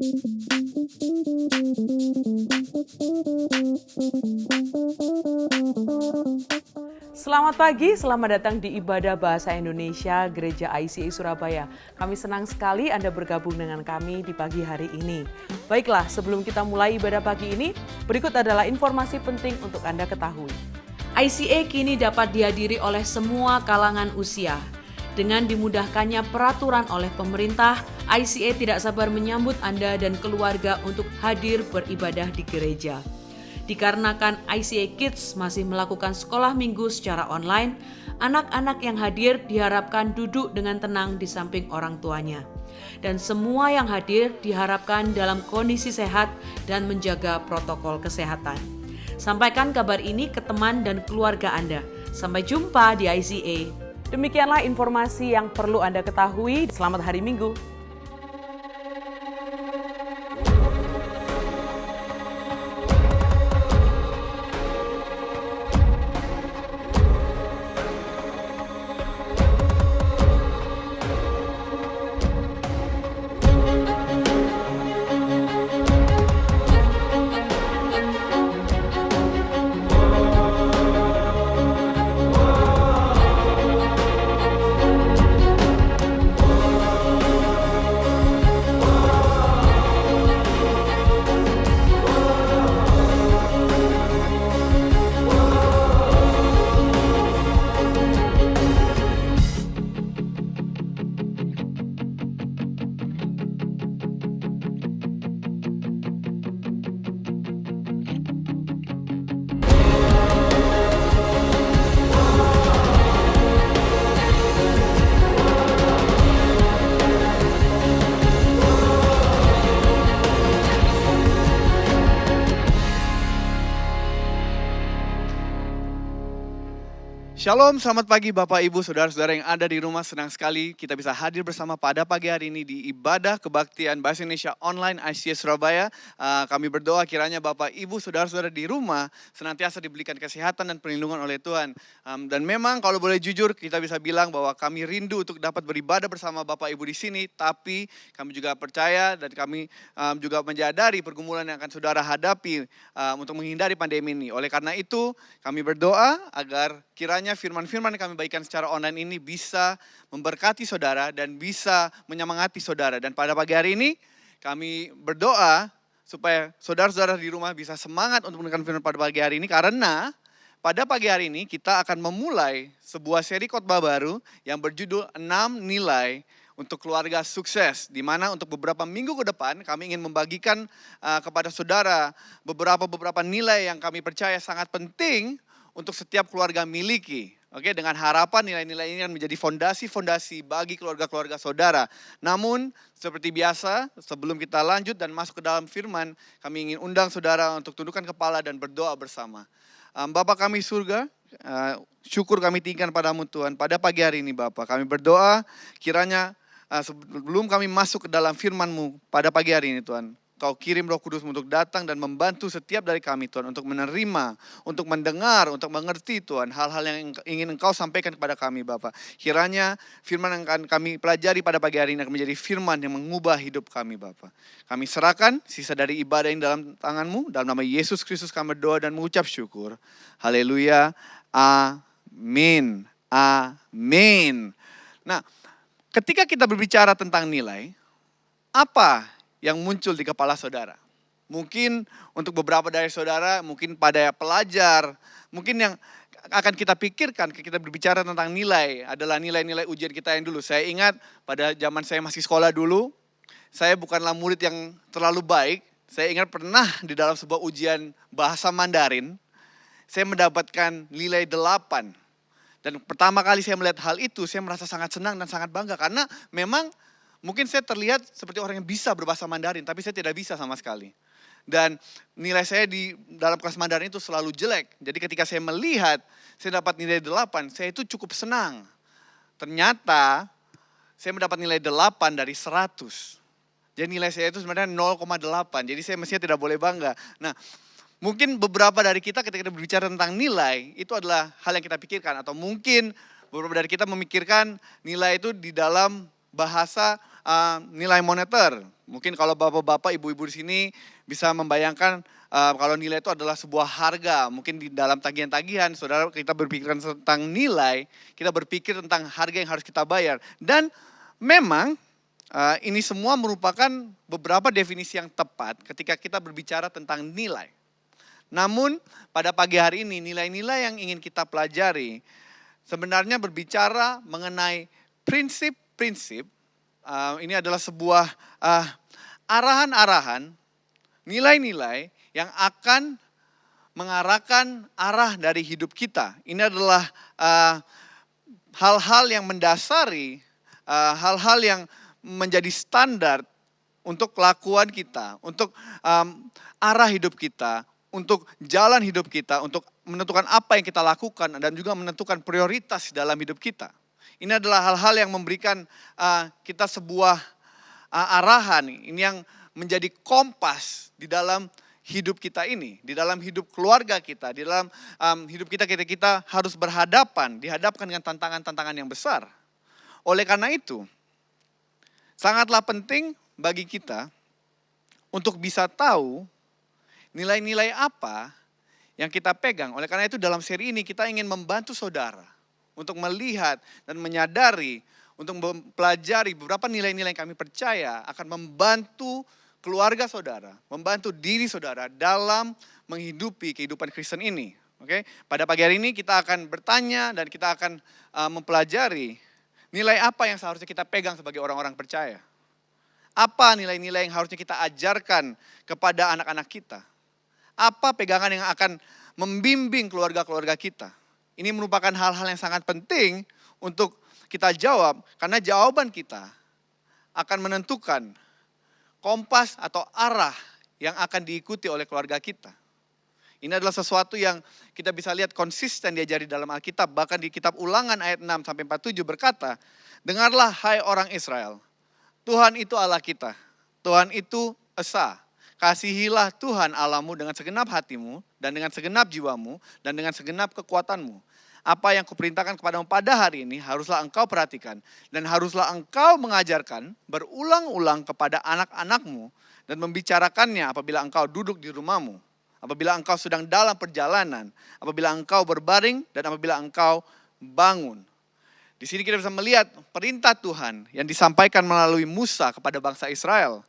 Selamat pagi, selamat datang di Ibadah Bahasa Indonesia Gereja ICA Surabaya. Kami senang sekali Anda bergabung dengan kami di pagi hari ini. Baiklah, sebelum kita mulai ibadah pagi ini, berikut adalah informasi penting untuk Anda ketahui. ICA kini dapat dihadiri oleh semua kalangan usia. Dengan dimudahkannya peraturan oleh pemerintah, ICA tidak sabar menyambut Anda dan keluarga untuk hadir beribadah di gereja. Dikarenakan ICA Kids masih melakukan sekolah minggu secara online, anak-anak yang hadir diharapkan duduk dengan tenang di samping orang tuanya. Dan semua yang hadir diharapkan dalam kondisi sehat dan menjaga protokol kesehatan. Sampaikan kabar ini ke teman dan keluarga Anda. Sampai jumpa di ICA. Demikianlah informasi yang perlu Anda ketahui. Selamat hari Minggu. Shalom, selamat pagi Bapak Ibu, Saudara-saudara yang ada di rumah. Senang sekali kita bisa hadir bersama pada pagi hari ini di Ibadah Kebaktian Bahasa Indonesia Online ICA Surabaya. Kami berdoa kiranya Bapak Ibu, Saudara-saudara di rumah senantiasa diberikan kesehatan dan perlindungan oleh Tuhan. Dan memang kalau boleh jujur kita bisa bilang bahwa kami rindu untuk dapat beribadah bersama Bapak Ibu di sini. Tapi kami juga percaya dan kami juga menyadari pergumulan yang akan Saudara hadapi untuk menghindari pandemi ini. Oleh karena itu kami berdoa agar kiranya firman-firman yang kami bagikan secara online ini bisa memberkati saudara dan bisa menyemangati saudara. Dan pada pagi hari ini kami berdoa supaya saudara-saudara di rumah bisa semangat untuk mendengarkan firman pada pagi hari ini. Karena pada pagi hari ini kita akan memulai sebuah seri khotbah baru yang berjudul 6 nilai untuk keluarga sukses. Di mana untuk beberapa minggu ke depan kami ingin membagikan kepada saudara beberapa nilai yang kami percaya sangat penting untuk setiap keluarga miliki. Oke, dengan harapan nilai-nilai ini akan menjadi fondasi-fondasi bagi keluarga-keluarga saudara. Namun, seperti biasa, sebelum kita lanjut dan masuk ke dalam firman, kami ingin undang saudara untuk tundukkan kepala dan berdoa bersama. Bapa kami surga, syukur kami tinggikan padamu Tuhan. Pada pagi hari ini Bapa, kami berdoa kiranya sebelum kami masuk ke dalam firman-Mu pada pagi hari ini Tuhan, Kau kirim Roh Kudus untuk datang dan membantu setiap dari kami Tuhan untuk menerima, untuk mendengar, untuk mengerti Tuhan hal-hal yang ingin Engkau sampaikan kepada kami Bapak. Kiranya firman yang akan kami pelajari pada pagi hari ini akan menjadi firman yang mengubah hidup kami Bapak. Kami serahkan sisa dari ibadah ini dalam tangan-Mu, dalam nama Yesus Kristus kami berdoa dan mengucap syukur. Haleluya, amin, amin. Nah, ketika kita berbicara tentang nilai, apa yang muncul di kepala saudara? Mungkin untuk beberapa dari saudara, mungkin pada pelajar, mungkin yang akan kita pikirkan ketika kita berbicara tentang nilai adalah nilai-nilai ujian kita yang dulu. Saya ingat pada zaman saya masih sekolah dulu, saya bukanlah murid yang terlalu baik. Saya ingat pernah di dalam sebuah ujian bahasa Mandarin, saya mendapatkan nilai 8. Dan pertama kali saya melihat hal itu, saya merasa sangat senang dan sangat bangga. Karena memang mungkin saya terlihat seperti orang yang bisa berbahasa Mandarin, tapi saya tidak bisa sama sekali. Dan nilai saya di dalam kelas Mandarin itu selalu jelek. Jadi ketika saya melihat, saya dapat nilai 8, saya itu cukup senang. Ternyata, saya mendapat nilai 8 dari 100. Jadi nilai saya itu sebenarnya 0,8, jadi saya mestinya tidak boleh bangga. Nah, mungkin beberapa dari kita ketika kita berbicara tentang nilai, itu adalah hal yang kita pikirkan. Atau mungkin beberapa dari kita memikirkan nilai itu di dalam bahasa nilai moneter. Mungkin kalau bapak-bapak, ibu-ibu di sini bisa membayangkan kalau nilai itu adalah sebuah harga. Mungkin di dalam tagihan-tagihan, saudara, kita berpikir tentang nilai, kita berpikir tentang harga yang harus kita bayar. Dan memang ini semua merupakan beberapa definisi yang tepat ketika kita berbicara tentang nilai. Namun pada pagi hari ini nilai-nilai yang ingin kita pelajari sebenarnya berbicara mengenai prinsip-prinsip. Ini adalah sebuah arahan-arahan, nilai-nilai yang akan mengarahkan arah dari hidup kita. Ini adalah hal-hal yang mendasari, hal-hal yang menjadi standar untuk kelakuan kita, untuk arah hidup kita, untuk jalan hidup kita, untuk menentukan apa yang kita lakukan dan juga menentukan prioritas dalam hidup kita. Ini adalah hal-hal yang memberikan kita sebuah arahan, ini yang menjadi kompas di dalam hidup kita ini, di dalam hidup keluarga kita, di dalam hidup kita harus dihadapkan dengan tantangan-tantangan yang besar. Oleh karena itu, sangatlah penting bagi kita untuk bisa tahu nilai-nilai apa yang kita pegang. Oleh karena itu dalam seri ini kita ingin membantu saudara untuk melihat dan menyadari, untuk mempelajari beberapa nilai-nilai yang kami percaya akan membantu keluarga saudara, membantu diri saudara dalam menghidupi kehidupan Kristen ini. Oke, pada pagi hari ini kita akan bertanya dan kita akan mempelajari nilai apa yang seharusnya kita pegang sebagai orang-orang percaya. Apa nilai-nilai yang harusnya kita ajarkan kepada anak-anak kita? Apa pegangan yang akan membimbing keluarga-keluarga kita? Ini merupakan hal-hal yang sangat penting untuk kita jawab, karena jawaban kita akan menentukan kompas atau arah yang akan diikuti oleh keluarga kita. Ini adalah sesuatu yang kita bisa lihat konsisten diajari dalam Alkitab. Bahkan di kitab Ulangan ayat 6-47 berkata, "Dengarlah hai orang Israel, Tuhan itu Allah kita, Tuhan itu Esa. Kasihilah Tuhan Allahmu dengan segenap hatimu dan dengan segenap jiwamu dan dengan segenap kekuatanmu. Apa yang kuperintahkan kepadamu pada hari ini haruslah engkau perhatikan dan haruslah engkau mengajarkan berulang-ulang kepada anak-anakmu dan membicarakannya apabila engkau duduk di rumahmu, apabila engkau sedang dalam perjalanan, apabila engkau berbaring dan apabila engkau bangun." Di sini kita bisa melihat perintah Tuhan yang disampaikan melalui Musa kepada bangsa Israel.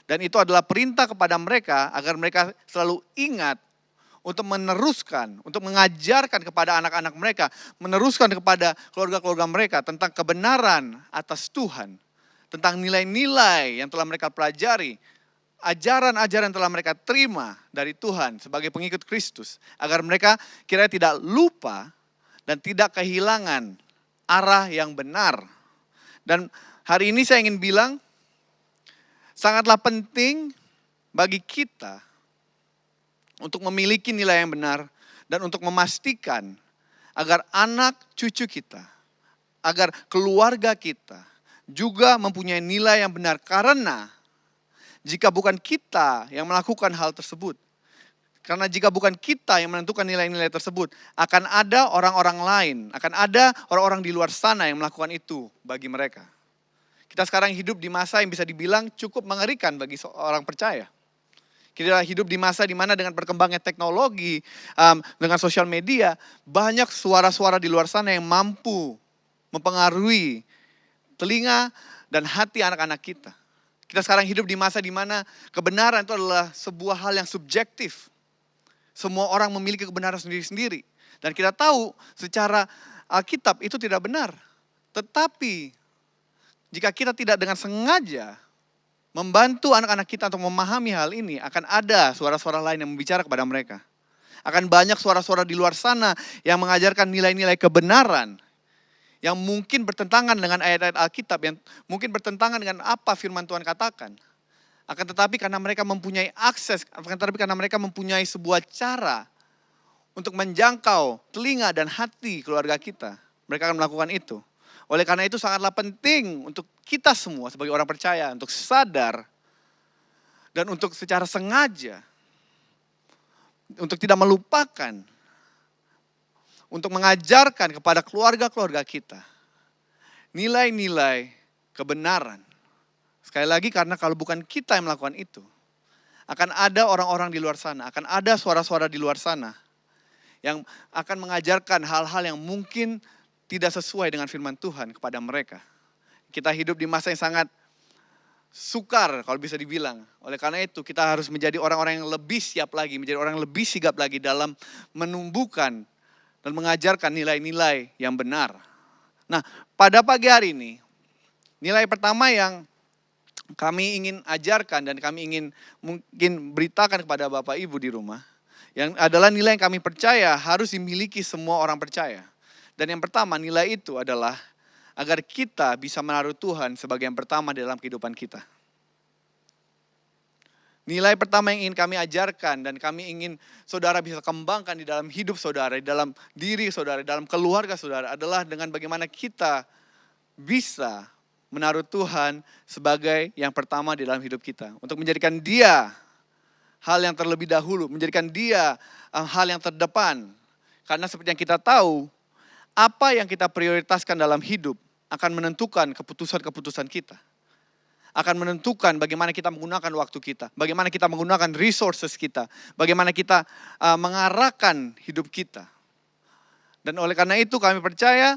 Dan itu adalah perintah kepada mereka agar mereka selalu ingat untuk meneruskan, untuk mengajarkan kepada anak-anak mereka, meneruskan kepada keluarga-keluarga mereka tentang kebenaran atas Tuhan, tentang nilai-nilai yang telah mereka pelajari, ajaran-ajaran yang telah mereka terima dari Tuhan sebagai pengikut Kristus, agar mereka kira tidak lupa dan tidak kehilangan arah yang benar. Dan hari ini saya ingin bilang, sangatlah penting bagi kita untuk memiliki nilai yang benar dan untuk memastikan agar anak cucu kita, agar keluarga kita juga mempunyai nilai yang benar. Karena jika bukan kita yang melakukan hal tersebut, karena jika bukan kita yang menentukan nilai-nilai tersebut, akan ada orang-orang lain, akan ada orang-orang di luar sana yang melakukan itu bagi mereka. Kita sekarang hidup di masa yang bisa dibilang cukup mengerikan bagi seorang percaya. Kita hidup di masa di mana dengan perkembangan teknologi, dengan sosial media, banyak suara-suara di luar sana yang mampu mempengaruhi telinga dan hati anak-anak kita. Kita sekarang hidup di masa di mana kebenaran itu adalah sebuah hal yang subjektif. Semua orang memiliki kebenaran sendiri-sendiri. Dan kita tahu secara Alkitab itu tidak benar. Tetapi jika kita tidak dengan sengaja membantu anak-anak kita untuk memahami hal ini, akan ada suara-suara lain yang membicara kepada mereka. Akan banyak suara-suara di luar sana yang mengajarkan nilai-nilai kebenaran yang mungkin bertentangan dengan ayat-ayat Alkitab, yang mungkin bertentangan dengan apa firman Tuhan katakan. Akan tetapi karena mereka mempunyai akses, akan tetapi karena mereka mempunyai sebuah cara untuk menjangkau telinga dan hati keluarga kita, mereka akan melakukan itu. Oleh karena itu sangatlah penting untuk kita semua sebagai orang percaya untuk sadar dan untuk secara sengaja, untuk tidak melupakan, untuk mengajarkan kepada keluarga-keluarga kita nilai-nilai kebenaran. Sekali lagi, karena kalau bukan kita yang melakukan itu, akan ada orang-orang di luar sana, akan ada suara-suara di luar sana yang akan mengajarkan hal-hal yang mungkin tidak sesuai dengan firman Tuhan kepada mereka. Kita hidup di masa yang sangat sukar kalau bisa dibilang. Oleh karena itu kita harus menjadi orang-orang yang lebih siap lagi, menjadi orang yang lebih sigap lagi dalam menumbuhkan dan mengajarkan nilai-nilai yang benar. Nah, pada pagi hari ini, nilai pertama yang kami ingin ajarkan dan kami ingin mungkin beritakan kepada Bapak Ibu di rumah, yang adalah nilai yang kami percaya harus dimiliki semua orang percaya. Dan yang pertama, nilai itu adalah agar kita bisa menaruh Tuhan sebagai yang pertama dalam kehidupan kita. Nilai pertama yang ingin kami ajarkan dan kami ingin saudara bisa kembangkan di dalam hidup saudara, di dalam diri saudara, di dalam keluarga saudara adalah dengan bagaimana kita bisa menaruh Tuhan sebagai yang pertama di dalam hidup kita. Untuk menjadikan Dia hal yang terlebih dahulu, menjadikan Dia hal yang terdepan. Karena seperti yang kita tahu, apa yang kita prioritaskan dalam hidup akan menentukan keputusan-keputusan kita. Akan menentukan bagaimana kita menggunakan waktu kita. Bagaimana kita menggunakan resources kita. Bagaimana kita mengarahkan hidup kita. Dan oleh karena itu kami percaya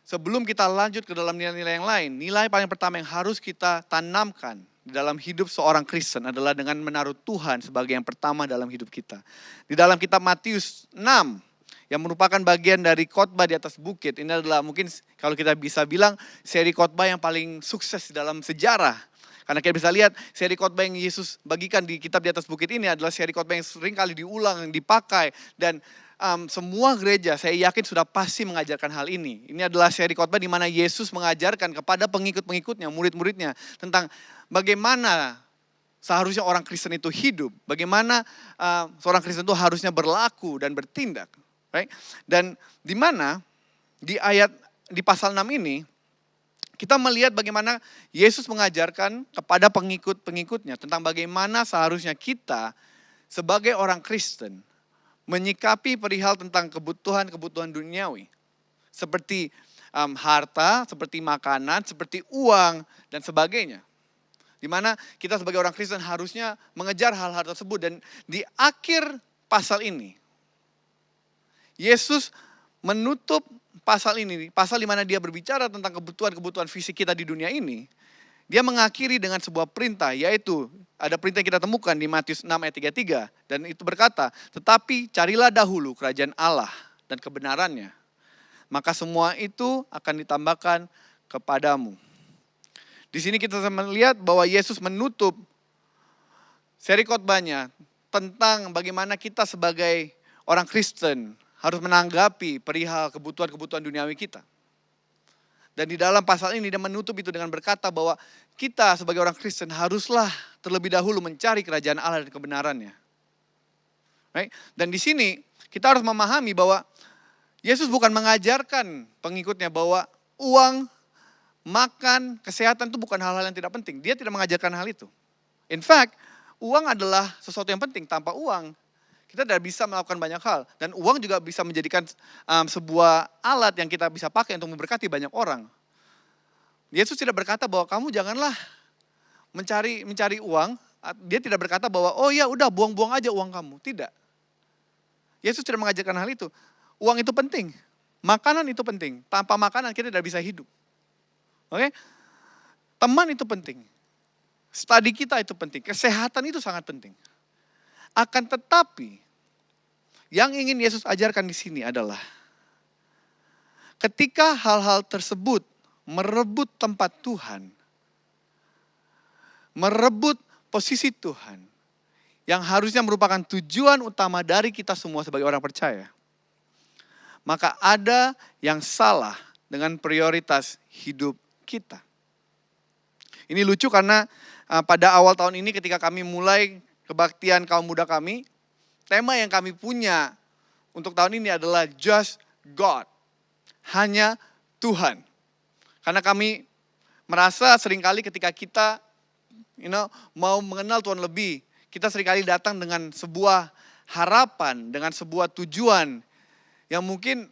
sebelum kita lanjut ke dalam nilai-nilai yang lain. Nilai paling pertama yang harus kita tanamkan di dalam hidup seorang Kristen adalah dengan menaruh Tuhan sebagai yang pertama dalam hidup kita. Di dalam kitab Matius 6. Yang merupakan bagian dari khotbah di atas bukit. Ini adalah mungkin kalau kita bisa bilang seri khotbah yang paling sukses dalam sejarah. Karena kita bisa lihat seri khotbah yang Yesus bagikan di kitab di atas bukit ini adalah seri khotbah yang sering kali diulang, yang dipakai. Dan semua gereja saya yakin sudah pasti mengajarkan hal ini. Ini adalah seri khotbah di mana Yesus mengajarkan kepada pengikut-pengikutnya, murid-muridnya. Tentang bagaimana seharusnya orang Kristen itu hidup. Bagaimana seorang Kristen itu harusnya berlaku dan bertindak. Right? Dan di mana di pasal 6 ini kita melihat bagaimana Yesus mengajarkan kepada pengikut-pengikutnya tentang bagaimana seharusnya kita sebagai orang Kristen menyikapi perihal tentang kebutuhan-kebutuhan duniawi. Seperti harta, seperti makanan, seperti uang dan sebagainya. Di mana kita sebagai orang Kristen harusnya mengejar hal-hal tersebut. Dan di akhir pasal ini Yesus menutup pasal ini, pasal di mana dia berbicara tentang kebutuhan-kebutuhan fisik kita di dunia ini. Dia mengakhiri dengan sebuah perintah, yaitu ada perintah yang kita temukan di Matius 6 ayat 33. Dan itu berkata, tetapi carilah dahulu kerajaan Allah dan kebenarannya. Maka semua itu akan ditambahkan kepadamu. Di sini kita melihat bahwa Yesus menutup seri khotbahnya tentang bagaimana kita sebagai orang Kristen harus menanggapi perihal kebutuhan-kebutuhan duniawi kita. Dan di dalam pasal ini dia menutup itu dengan berkata bahwa kita sebagai orang Kristen haruslah terlebih dahulu mencari kerajaan Allah dan kebenarannya. Right? Dan di sini kita harus memahami bahwa Yesus bukan mengajarkan pengikutnya bahwa uang, makan, kesehatan itu bukan hal-hal yang tidak penting. Dia tidak mengajarkan hal itu. In fact, uang adalah sesuatu yang penting. Tanpa uang kita tidak bisa melakukan banyak hal. Dan uang juga bisa menjadikan sebuah alat yang kita bisa pakai untuk memberkati banyak orang. Yesus tidak berkata bahwa kamu janganlah mencari uang. Dia tidak berkata bahwa oh ya udah buang-buang aja uang kamu. Tidak. Yesus tidak mengajarkan hal itu. Uang itu penting. Makanan itu penting. Tanpa makanan kita tidak bisa hidup. Oke? Teman itu penting. Studi kita itu penting. Kesehatan itu sangat penting. Akan tetapi, yang ingin Yesus ajarkan di sini adalah ketika hal-hal tersebut merebut tempat Tuhan, merebut posisi Tuhan, yang harusnya merupakan tujuan utama dari kita semua sebagai orang percaya, maka ada yang salah dengan prioritas hidup kita. Ini lucu karena pada awal tahun ini ketika kami mulai kebaktian kaum muda kami, tema yang kami punya untuk tahun ini adalah Just God. Hanya Tuhan. Karena kami merasa seringkali ketika kita mau mengenal Tuhan lebih, kita seringkali datang dengan sebuah harapan, dengan sebuah tujuan yang mungkin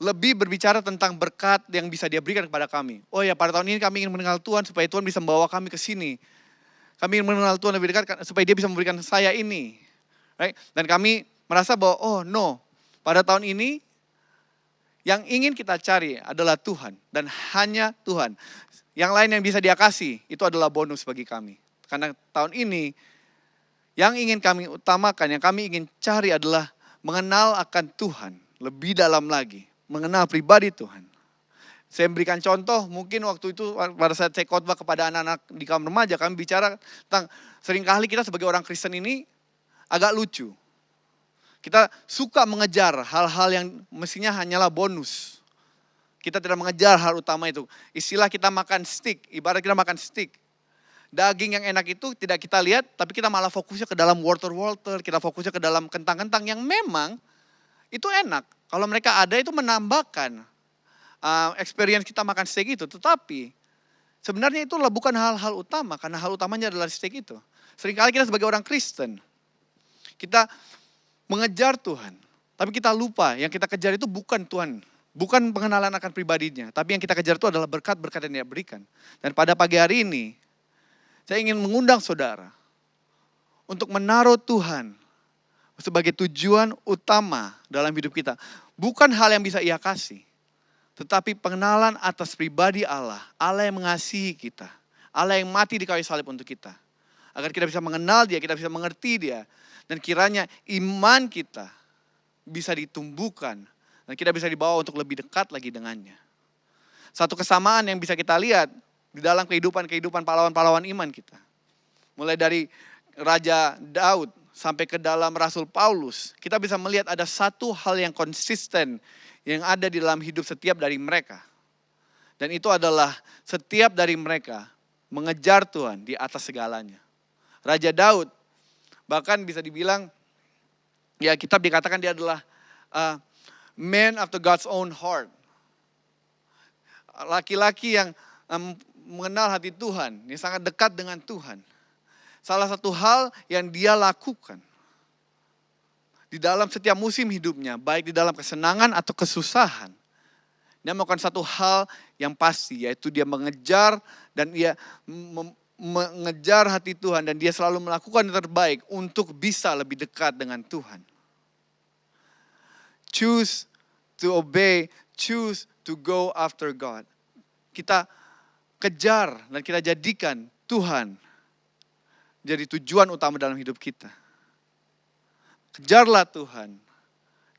lebih berbicara tentang berkat yang bisa dia berikan kepada kami. Oh ya, pada tahun ini kami ingin mengenal Tuhan supaya Tuhan bisa membawa kami ke sini. Kami ingin mengenal Tuhan lebih dekat supaya dia bisa memberikan saya ini. Right? Dan kami merasa bahwa, oh no, pada tahun ini yang ingin kita cari adalah Tuhan. Dan hanya Tuhan. Yang lain yang bisa dia kasih, itu adalah bonus bagi kami. Karena tahun ini, yang ingin kami utamakan, yang kami ingin cari adalah mengenal akan Tuhan lebih dalam lagi. Mengenal pribadi Tuhan. Saya berikan contoh, mungkin waktu itu pada saat saya khotbah kepada anak-anak di kaum remaja, kami bicara tentang seringkali kita sebagai orang Kristen ini agak lucu. Kita suka mengejar hal-hal yang mestinya hanyalah bonus. Kita tidak mengejar hal utama itu. Istilah kita makan steak, ibarat kita makan steak. Daging yang enak itu tidak kita lihat, tapi kita malah fokusnya ke dalam wortel-wortel, kita fokusnya ke dalam kentang-kentang yang memang itu enak. Kalau mereka ada itu menambahkan experience kita makan steak itu. Tetapi sebenarnya itulah bukan hal-hal utama, karena hal utamanya adalah steak itu. Seringkali kita sebagai orang Kristen, kita mengejar Tuhan. Tapi kita lupa yang kita kejar itu bukan Tuhan. Bukan pengenalan akan pribadinya. Tapi yang kita kejar itu adalah berkat-berkat yang dia berikan. Dan pada pagi hari ini, saya ingin mengundang saudara untuk menaruh Tuhan sebagai tujuan utama dalam hidup kita. Bukan hal yang bisa ia kasih. Tetapi pengenalan atas pribadi Allah. Allah yang mengasihi kita. Allah yang mati di kayu salib untuk kita. Agar kita bisa mengenal dia, kita bisa mengerti dia. Dan kiranya iman kita bisa ditumbuhkan. Dan kita bisa dibawa untuk lebih dekat lagi dengannya. Satu kesamaan yang bisa kita lihat di dalam kehidupan pahlawan-pahlawan iman kita. Mulai dari Raja Daud sampai ke dalam Rasul Paulus, kita bisa melihat ada satu hal yang konsisten yang ada di dalam hidup setiap dari mereka. Dan itu adalah setiap dari mereka mengejar Tuhan di atas segalanya. Raja Daud bahkan bisa dibilang, ya kitab dikatakan dia adalah man after God's own heart. Laki-laki yang mengenal hati Tuhan, yang sangat dekat dengan Tuhan. Salah satu hal yang dia lakukan di dalam setiap musim hidupnya, baik di dalam kesenangan atau kesusahan, dia melakukan satu hal yang pasti, yaitu dia mengejar dan dia mengejar hati Tuhan, dan dia selalu melakukan yang terbaik untuk bisa lebih dekat dengan Tuhan. Choose to obey, choose to go after God. Kita kejar dan kita jadikan Tuhan jadi tujuan utama dalam hidup kita. Kejarlah Tuhan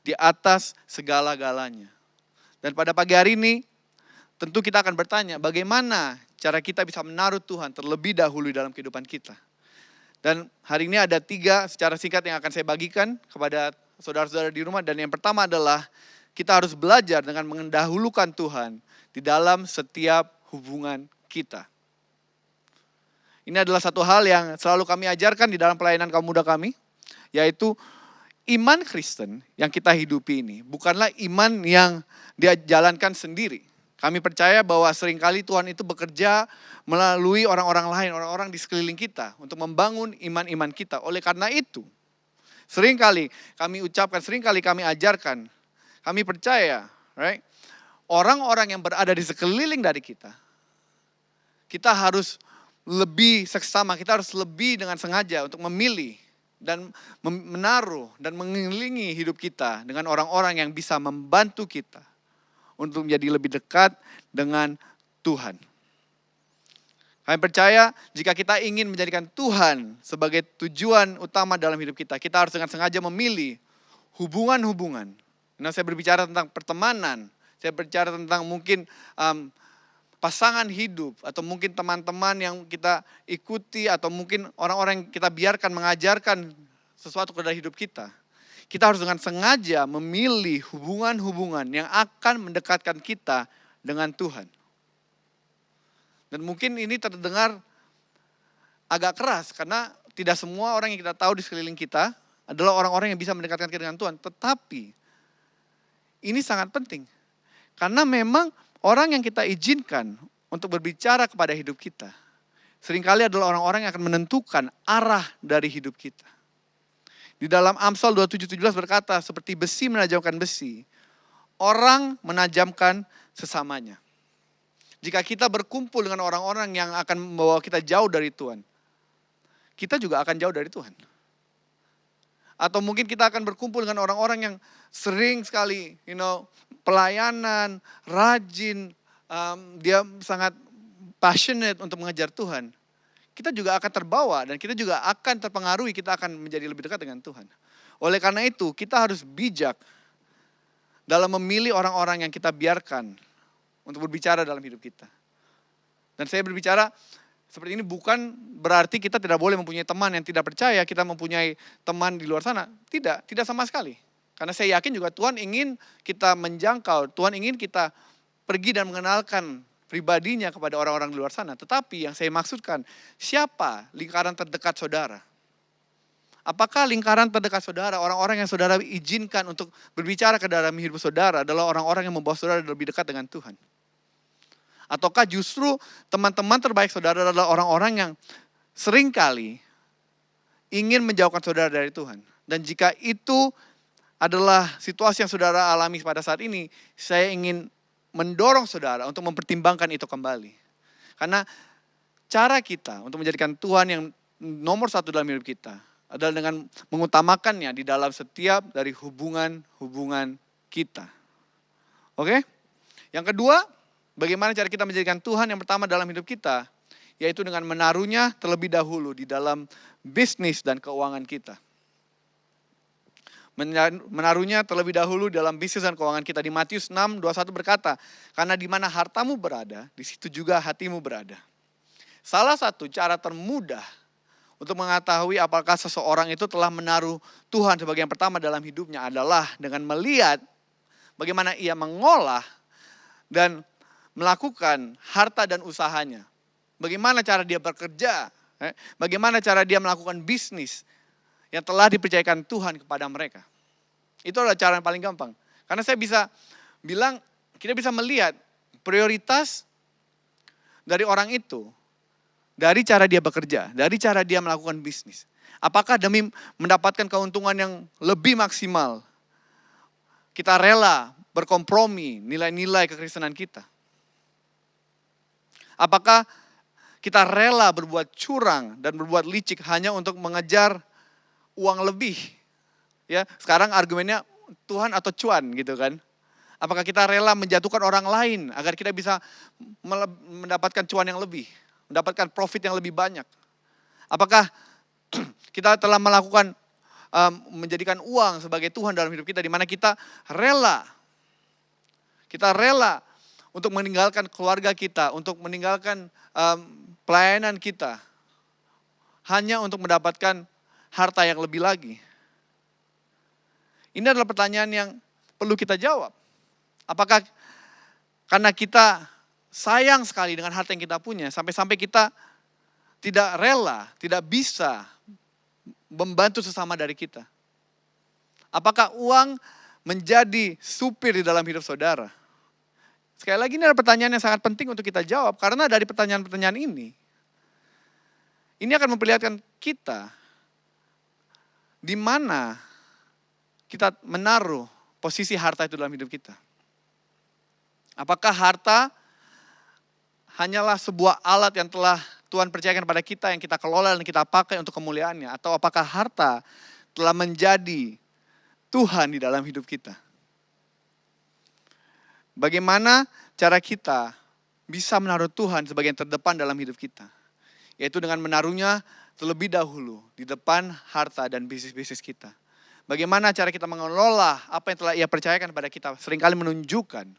di atas segala-galanya. Dan pada pagi hari ini, tentu kita akan bertanya, bagaimana cara kita bisa menaruh Tuhan terlebih dahulu dalam kehidupan kita. Dan hari ini ada 3 secara singkat yang akan saya bagikan kepada saudara-saudara di rumah. Dan yang pertama adalah kita harus belajar dengan mendahulukan Tuhan di dalam setiap hubungan kita. Ini adalah satu hal yang selalu kami ajarkan di dalam pelayanan kaum muda kami, yaitu iman Kristen yang kita hidupi ini bukanlah iman yang dia jalankan sendiri. Kami percaya bahwa seringkali Tuhan itu bekerja melalui orang-orang lain, orang-orang di sekeliling kita untuk membangun iman-iman kita. Oleh karena itu, seringkali kami ucapkan, seringkali kami ajarkan, kami percaya, right? Orang-orang yang berada di sekeliling dari kita harus lebih seksama, kita harus lebih dengan sengaja untuk memilih dan menaruh dan mengelilingi hidup kita dengan orang-orang yang bisa membantu kita untuk menjadi lebih dekat dengan Tuhan. Kami percaya jika kita ingin menjadikan Tuhan sebagai tujuan utama dalam hidup kita, kita harus dengan sengaja memilih hubungan-hubungan. Nah, saya berbicara tentang pertemanan, saya berbicara tentang mungkin pasangan hidup, atau mungkin teman-teman yang kita ikuti, atau mungkin orang-orang yang kita biarkan mengajarkan sesuatu ke dalam hidup kita. Kita harus dengan sengaja memilih hubungan-hubungan yang akan mendekatkan kita dengan Tuhan. Dan mungkin ini terdengar agak keras, karena tidak semua orang yang kita tahu di sekeliling kita adalah orang-orang yang bisa mendekatkan kita dengan Tuhan. Tetapi ini sangat penting, karena memang orang yang kita izinkan untuk berbicara kepada hidup kita seringkali adalah orang-orang yang akan menentukan arah dari hidup kita. Di dalam Amsal 27:17 berkata, seperti besi menajamkan besi, orang menajamkan sesamanya. Jika kita berkumpul dengan orang-orang yang akan membawa kita jauh dari Tuhan, kita juga akan jauh dari Tuhan. Atau mungkin kita akan berkumpul dengan orang-orang yang sering sekali, pelayanan, rajin, dia sangat passionate untuk mengejar Tuhan. Kita juga akan terbawa dan kita juga akan terpengaruhi, kita akan menjadi lebih dekat dengan Tuhan. Oleh karena itu, kita harus bijak dalam memilih orang-orang yang kita biarkan untuk berbicara dalam hidup kita. Dan saya berbicara seperti ini bukan berarti kita tidak boleh mempunyai teman yang tidak percaya, kita mempunyai teman di luar sana. Tidak sama sekali. Karena saya yakin juga Tuhan ingin kita menjangkau, Tuhan ingin kita pergi dan mengenalkan pribadinya kepada orang-orang di luar sana. Tetapi yang saya maksudkan, siapa lingkaran terdekat saudara? Apakah lingkaran terdekat saudara, orang-orang yang saudara izinkan untuk berbicara ke dalam hidup saudara adalah orang-orang yang membawa saudara lebih dekat dengan Tuhan? Ataukah justru teman-teman terbaik saudara adalah orang-orang yang seringkali ingin menjauhkan saudara dari Tuhan? Dan jika itu adalah situasi yang saudara alami pada saat ini, saya ingin mendorong saudara untuk mempertimbangkan itu kembali. Karena cara kita untuk menjadikan Tuhan yang nomor satu dalam hidup kita adalah dengan mengutamakannya di dalam setiap dari hubungan-hubungan kita. Oke? Yang kedua, bagaimana cara kita menjadikan Tuhan yang pertama dalam hidup kita, yaitu dengan menaruhnya terlebih dahulu di dalam bisnis dan keuangan kita. Menaruhnya terlebih dahulu dalam bisnis dan keuangan kita. Di Matius 6:21 berkata, karena di mana hartamu berada, di situ juga hatimu berada. Salah satu cara termudah untuk mengetahui apakah seseorang itu telah menaruh Tuhan sebagai yang pertama dalam hidupnya adalah dengan melihat bagaimana ia mengolah dan melakukan harta dan usahanya. Bagaimana cara dia bekerja, bagaimana cara dia melakukan bisnis yang telah dipercayakan Tuhan kepada mereka. Itu adalah cara yang paling gampang. Karena saya bisa bilang, kita bisa melihat prioritas dari orang itu, dari cara dia bekerja, dari cara dia melakukan bisnis. Apakah demi mendapatkan keuntungan yang lebih maksimal, kita rela berkompromi nilai-nilai kekristenan kita? Apakah kita rela berbuat curang dan berbuat licik hanya untuk mengejar uang lebih? Ya, sekarang argumennya Tuhan atau cuan gitu kan. Apakah kita rela menjatuhkan orang lain agar kita bisa mendapatkan cuan yang lebih, mendapatkan profit yang lebih banyak? Apakah kita telah melakukan menjadikan uang sebagai Tuhan dalam hidup kita, di mana kita rela untuk meninggalkan keluarga kita, untuk meninggalkan pelayanan kita hanya untuk mendapatkan harta yang lebih lagi? Ini adalah pertanyaan yang perlu kita jawab. Apakah karena kita sayang sekali dengan harta yang kita punya, sampai-sampai kita tidak rela, tidak bisa membantu sesama dari kita? Apakah uang menjadi supir di dalam hidup saudara? Sekali lagi, ini adalah pertanyaan yang sangat penting untuk kita jawab. Karena dari pertanyaan-pertanyaan ini akan memperlihatkan kita di mana kita menaruh posisi harta itu dalam hidup kita. Apakah harta hanyalah sebuah alat yang telah Tuhan percayakan kepada kita, yang kita kelola dan kita pakai untuk kemuliaannya? Atau apakah harta telah menjadi Tuhan di dalam hidup kita? Bagaimana cara kita bisa menaruh Tuhan sebagai yang terdepan dalam hidup kita? Yaitu dengan menaruhnya terlebih dahulu di depan harta dan bisnis-bisnis kita. Bagaimana cara kita mengelola apa yang telah Ia percayakan kepada kita, seringkali menunjukkan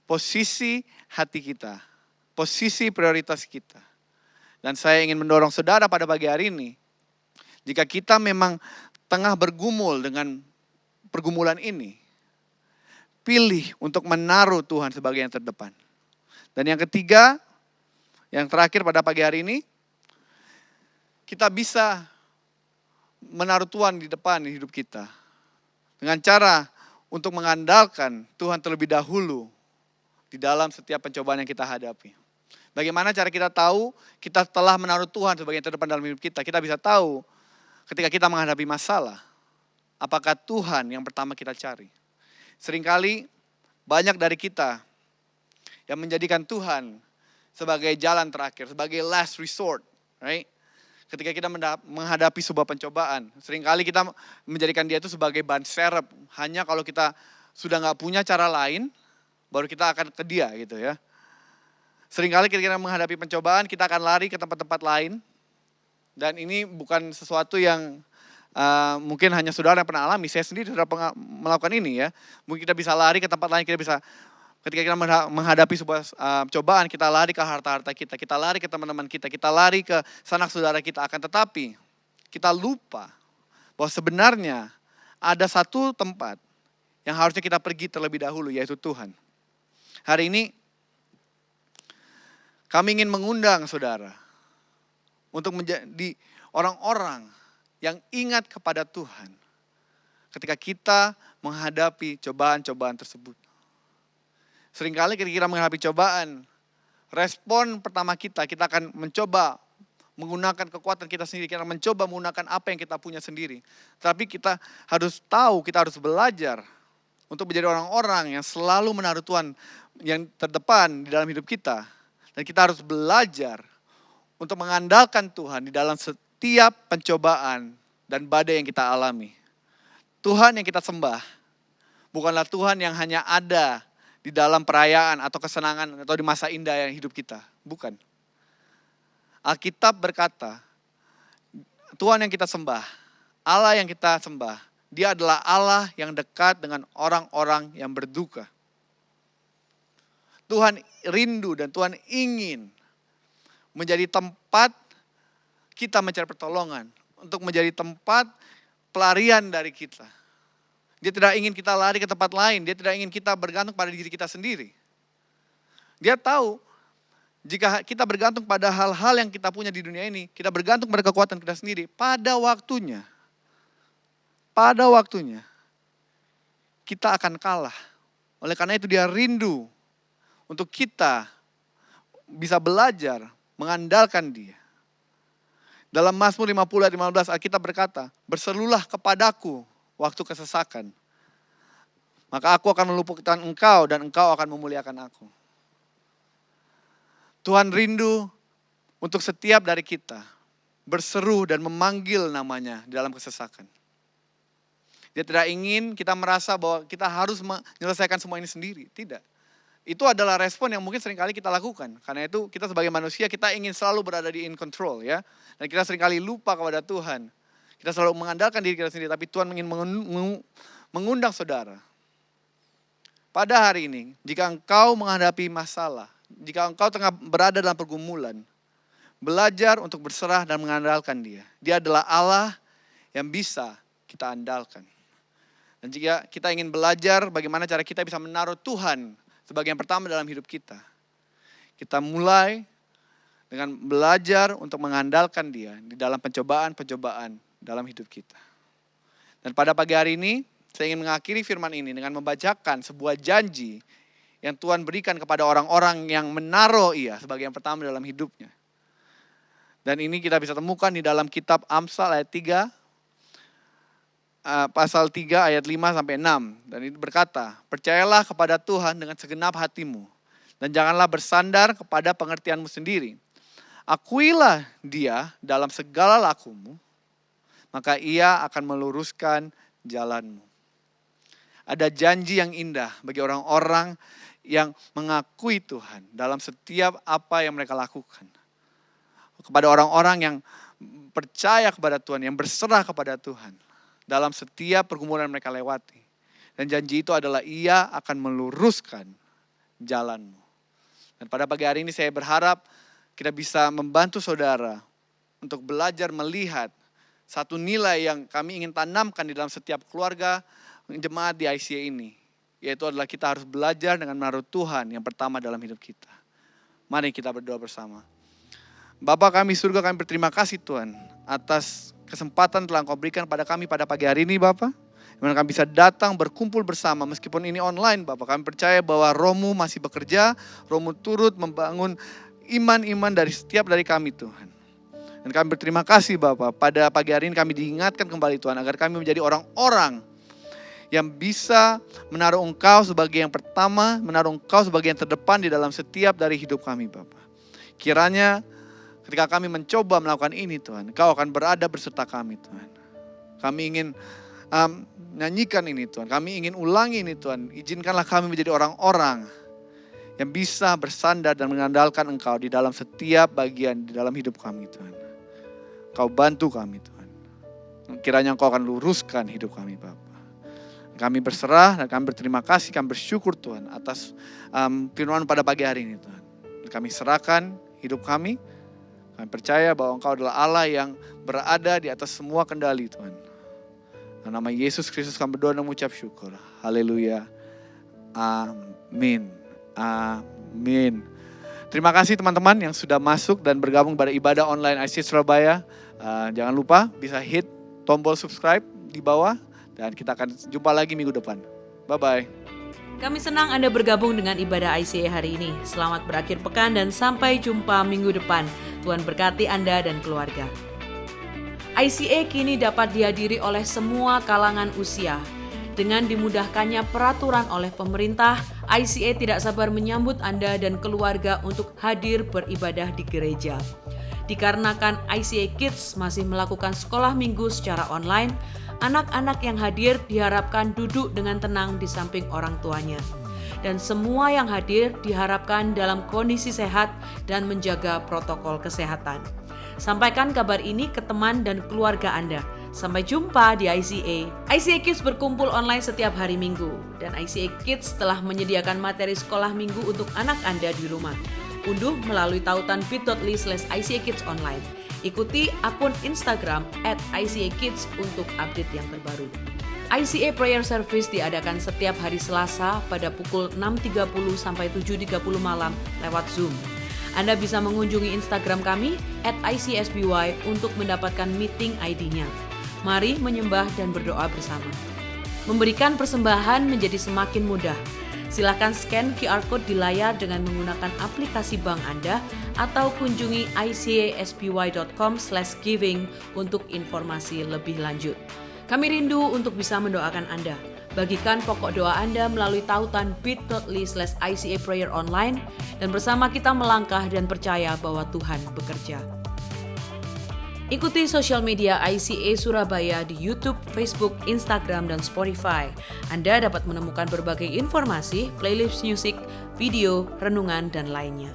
posisi hati kita, posisi prioritas kita. Dan saya ingin mendorong saudara pada pagi hari ini, jika kita memang tengah bergumul dengan pergumulan ini, pilih untuk menaruh Tuhan sebagai yang terdepan. Dan yang ketiga, yang terakhir pada pagi hari ini, kita bisa menaruh Tuhan di depan hidup kita dengan cara untuk mengandalkan Tuhan terlebih dahulu di dalam setiap pencobaan yang kita hadapi. Bagaimana cara kita tahu kita telah menaruh Tuhan sebagai yang terdepan dalam hidup kita? Kita bisa tahu ketika kita menghadapi masalah, apakah Tuhan yang pertama kita cari? Seringkali banyak dari kita yang menjadikan Tuhan sebagai jalan terakhir, sebagai last resort, right? Ketika kita menghadapi sebuah pencobaan, seringkali kita menjadikan dia itu sebagai ban serep. Hanya kalau kita sudah nggak punya cara lain, baru kita akan ke dia gitu ya. Seringkali ketika kita menghadapi pencobaan, kita akan lari ke tempat-tempat lain. Dan ini bukan sesuatu yang mungkin hanya saudara yang pernah alami. Saya sendiri sudah melakukan ini ya. Mungkin kita bisa lari ke tempat lain, kita bisa ketika kita menghadapi sebuah cobaan, kita lari ke harta-harta kita lari ke teman-teman kita lari ke sanak saudara kita. Akan tetapi, kita lupa bahwa sebenarnya ada satu tempat yang harusnya kita pergi terlebih dahulu, yaitu Tuhan. Hari ini, kami ingin mengundang saudara untuk menjadi orang-orang yang ingat kepada Tuhan ketika kita menghadapi cobaan-cobaan tersebut. Seringkali ketika kita menghadapi cobaan, respon pertama kita akan mencoba menggunakan kekuatan kita sendiri. Kita mencoba menggunakan apa yang kita punya sendiri. Tapi kita harus tahu, kita harus belajar untuk menjadi orang-orang yang selalu menaruh Tuhan yang terdepan di dalam hidup kita. Dan kita harus belajar untuk mengandalkan Tuhan di dalam setiap pencobaan dan badai yang kita alami. Tuhan yang kita sembah bukanlah Tuhan yang hanya ada di dalam perayaan atau kesenangan atau di masa indah yang hidup kita. Bukan. Alkitab berkata, Tuhan yang kita sembah, Allah yang kita sembah, Dia adalah Allah yang dekat dengan orang-orang yang berduka. Tuhan rindu dan Tuhan ingin menjadi tempat kita mencari pertolongan. Untuk menjadi tempat pelarian dari kita. Dia tidak ingin kita lari ke tempat lain. Dia tidak ingin kita bergantung pada diri kita sendiri. Dia tahu jika kita bergantung pada hal-hal yang kita punya di dunia ini, kita bergantung pada kekuatan kita sendiri, pada waktunya, kita akan kalah. Oleh karena itu dia rindu untuk kita bisa belajar mengandalkan dia. Dalam Mazmur 50 ayat 15 Alkitab berkata, berserulah kepadaku waktu kesesakan. Maka aku akan meluputkan engkau dan engkau akan memuliakan aku. Tuhan rindu untuk setiap dari kita berseru dan memanggil namanya di dalam kesesakan. Dia tidak ingin kita merasa bahwa kita harus menyelesaikan semua ini sendiri. Tidak. Itu adalah respon yang mungkin seringkali kita lakukan. Karena itu kita sebagai manusia kita ingin selalu berada di in control ya. Dan kita seringkali lupa kepada Tuhan. Kita selalu mengandalkan diri kita sendiri. Tapi Tuhan ingin mengundang saudara. Pada hari ini, jika engkau menghadapi masalah, jika engkau tengah berada dalam pergumulan, belajar untuk berserah dan mengandalkan Dia. Dia adalah Allah yang bisa kita andalkan. Dan jika kita ingin belajar bagaimana cara kita bisa menaruh Tuhan sebagai yang pertama dalam hidup kita, kita mulai dengan belajar untuk mengandalkan Dia di dalam pencobaan-pencobaan dalam hidup kita. Dan pada pagi hari ini, saya ingin mengakhiri firman ini dengan membacakan sebuah janji yang Tuhan berikan kepada orang-orang yang menaruh Ia sebagai yang pertama dalam hidupnya. Dan ini kita bisa temukan di dalam kitab Amsal ayat 3, pasal 3 ayat 5 sampai 6. Dan itu berkata, percayalah kepada Tuhan dengan segenap hatimu. Dan janganlah bersandar kepada pengertianmu sendiri. Akuilah Dia dalam segala lakumu, maka Ia akan meluruskan jalanmu. Ada janji yang indah bagi orang-orang yang mengakui Tuhan dalam setiap apa yang mereka lakukan. Kepada orang-orang yang percaya kepada Tuhan, yang berserah kepada Tuhan dalam setiap pergumulan mereka lewati. Dan janji itu adalah Ia akan meluruskan jalanmu. Dan pada pagi hari ini saya berharap kita bisa membantu saudara untuk belajar melihat satu nilai yang kami ingin tanamkan di dalam setiap keluarga jemaat di ICA ini. Yaitu adalah kita harus belajar dengan menaruh Tuhan yang pertama dalam hidup kita. Mari kita berdoa bersama. Bapa kami surga, kami berterima kasih Tuhan atas kesempatan telah Engkau berikan pada kami pada pagi hari ini Bapa. Dimana kami bisa datang berkumpul bersama meskipun ini online Bapa. Kami percaya bahwa Roh-Mu masih bekerja, Roh-Mu turut membangun iman-iman dari setiap dari kami Tuhan. Dan kami berterima kasih Bapa, pada pagi hari ini kami diingatkan kembali Tuhan agar kami menjadi orang-orang yang bisa menaruh Engkau sebagai yang pertama, menaruh Engkau sebagai yang terdepan di dalam setiap dari hidup kami Bapa. Kiranya ketika kami mencoba melakukan ini Tuhan, Engkau akan berada beserta kami Tuhan. Kami ingin nyanyikan ini Tuhan, kami ingin ulangi ini Tuhan. Izinkanlah kami menjadi orang-orang yang bisa bersandar dan mengandalkan Engkau di dalam setiap bagian di dalam hidup kami Tuhan. Kau bantu kami Tuhan. Kiranya Engkau akan luruskan hidup kami Bapa. Kami berserah dan kami berterima kasih, kami bersyukur Tuhan atas firman pada pagi hari ini Tuhan. Kami serahkan hidup kami. Kami percaya bahwa Engkau adalah Allah yang berada di atas semua kendali Tuhan. Dalam nama Yesus Kristus kami berdoa dan mengucap syukur. Haleluya. Amin. Amin. Terima kasih teman-teman yang sudah masuk dan bergabung pada ibadah online ICS Surabaya. Jangan lupa bisa hit tombol subscribe di bawah. Dan kita akan jumpa lagi minggu depan. Bye-bye. Kami senang Anda bergabung dengan ibadah ICA hari ini. Selamat berakhir pekan dan sampai jumpa minggu depan. Tuhan berkati Anda dan keluarga. ICA kini dapat dihadiri oleh semua kalangan usia. Dengan dimudahkannya peraturan oleh pemerintah, ICA tidak sabar menyambut Anda dan keluarga untuk hadir beribadah di gereja. Dikarenakan ICA Kids masih melakukan sekolah minggu secara online, anak-anak yang hadir diharapkan duduk dengan tenang di samping orang tuanya. Dan semua yang hadir diharapkan dalam kondisi sehat dan menjaga protokol kesehatan. Sampaikan kabar ini ke teman dan keluarga Anda. Sampai jumpa di ICA. ICA Kids berkumpul online setiap hari Minggu. Dan ICA Kids telah menyediakan materi sekolah minggu untuk anak Anda di rumah. Unduh melalui tautan bit.ly/ICA Kids online. Ikuti akun Instagram @ICA-Kids untuk update yang terbaru. ICA Prayer Service diadakan setiap hari Selasa pada pukul 6.30 sampai 7.30 malam lewat Zoom. Anda bisa mengunjungi Instagram kami @ICSBY untuk mendapatkan meeting ID-nya. Mari menyembah dan berdoa bersama. Memberikan persembahan menjadi semakin mudah. Silakan scan QR Code di layar dengan menggunakan aplikasi bank Anda atau kunjungi icasby.com/giving untuk informasi lebih lanjut. Kami rindu untuk bisa mendoakan Anda. Bagikan pokok doa Anda melalui tautan bit.ly/ICA Prayer Online dan bersama kita melangkah dan percaya bahwa Tuhan bekerja. Ikuti sosial media ICA Surabaya di YouTube, Facebook, Instagram, dan Spotify. Anda dapat menemukan berbagai informasi, playlist musik, video, renungan, dan lainnya.